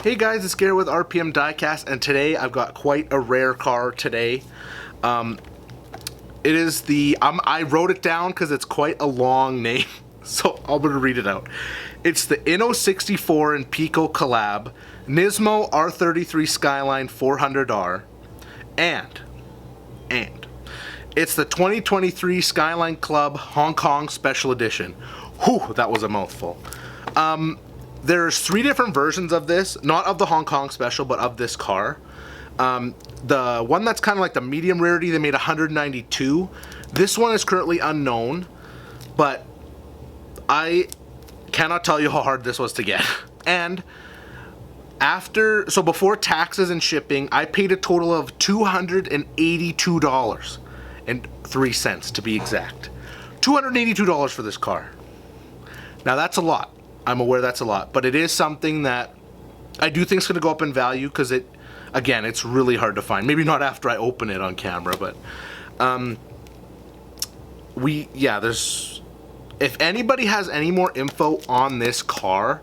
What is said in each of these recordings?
Hey guys, it's Gary with RPM Diecast, and today I've got quite a rare car today. It is the, I wrote it down because it's quite a long name, so I'm going to read it out. It's the Inno64 and Pico collab, Nismo R33 Skyline 400R, and it's the 2023 Skyline Club Hong Kong Special Edition. Whew, that was a mouthful. There's 3 different versions of this, not of the Hong Kong Special, but of this car. The one that's kind of like the medium rarity, they made 192. This one is currently unknown, but I cannot tell you how hard this was to get. And so before taxes and shipping, I paid a total of $282.03 to be exact. $282 for this car. Now that's a lot. I'm aware that's a lot, but it is something that I do think is going to go up in value because again, it's really hard to find. Maybe not after I open it on camera, but if anybody has any more info on this car,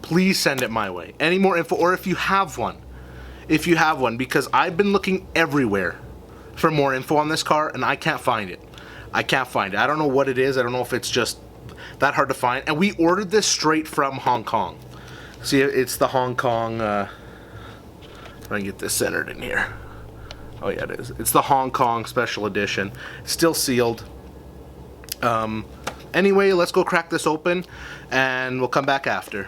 please send it my way. Any more info, or if you have one, because I've been looking everywhere for more info on this car and I can't find it. I don't know what it is. I don't know if it's just that hard to find. And we ordered this straight from Hong Kong. See, it's the Hong Kong, try and get this centered in here. Oh yeah, it is. It's the Hong Kong Special Edition. Still sealed. Anyway, let's go crack this open and we'll come back after.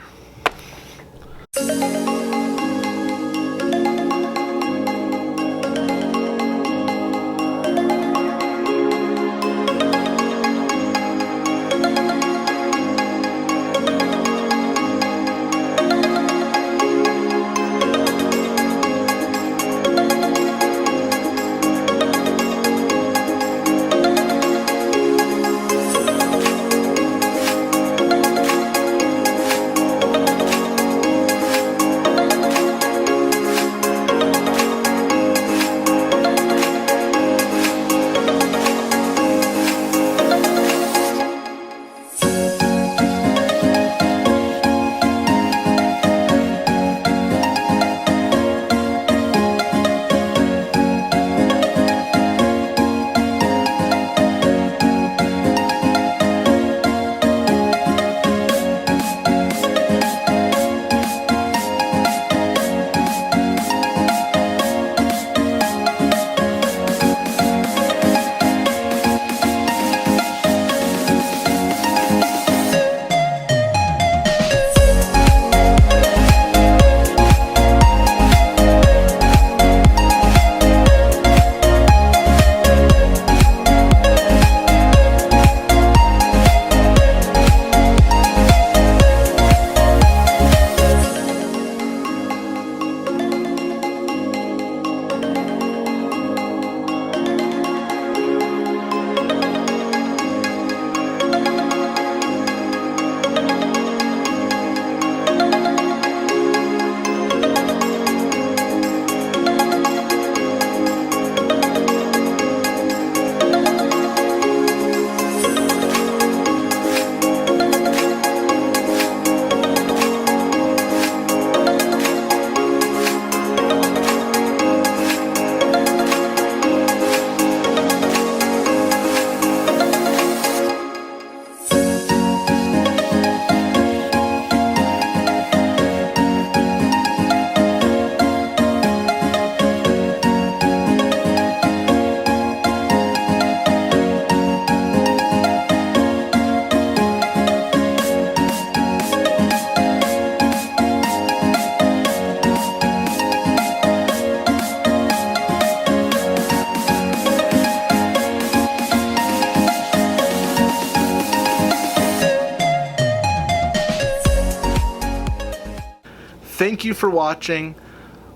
Thank you for watching.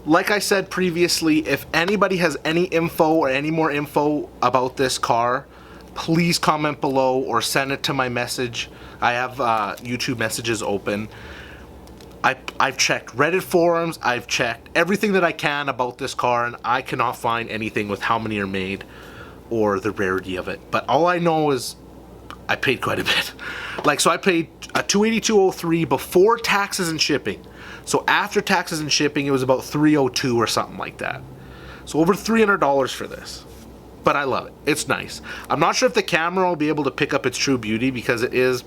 Like I said previously, if anybody has any info or any more info about this car, please comment below or send it to my message. I have YouTube messages open. I've checked Reddit forums, I've checked everything that I can about this car, and I cannot find anything with how many are made or the rarity of it. But all I know is I paid quite a bit. Like, so I paid a 282.03 before taxes and shipping. So after taxes and shipping, it was about 302 or something like that. So over $300 for this. But I love it. It's nice. I'm not sure if the camera will be able to pick up its true beauty because it is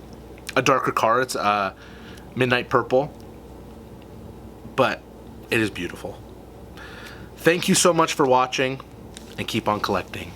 a darker car. It's midnight purple. But it is beautiful. Thank you so much for watching, and keep on collecting.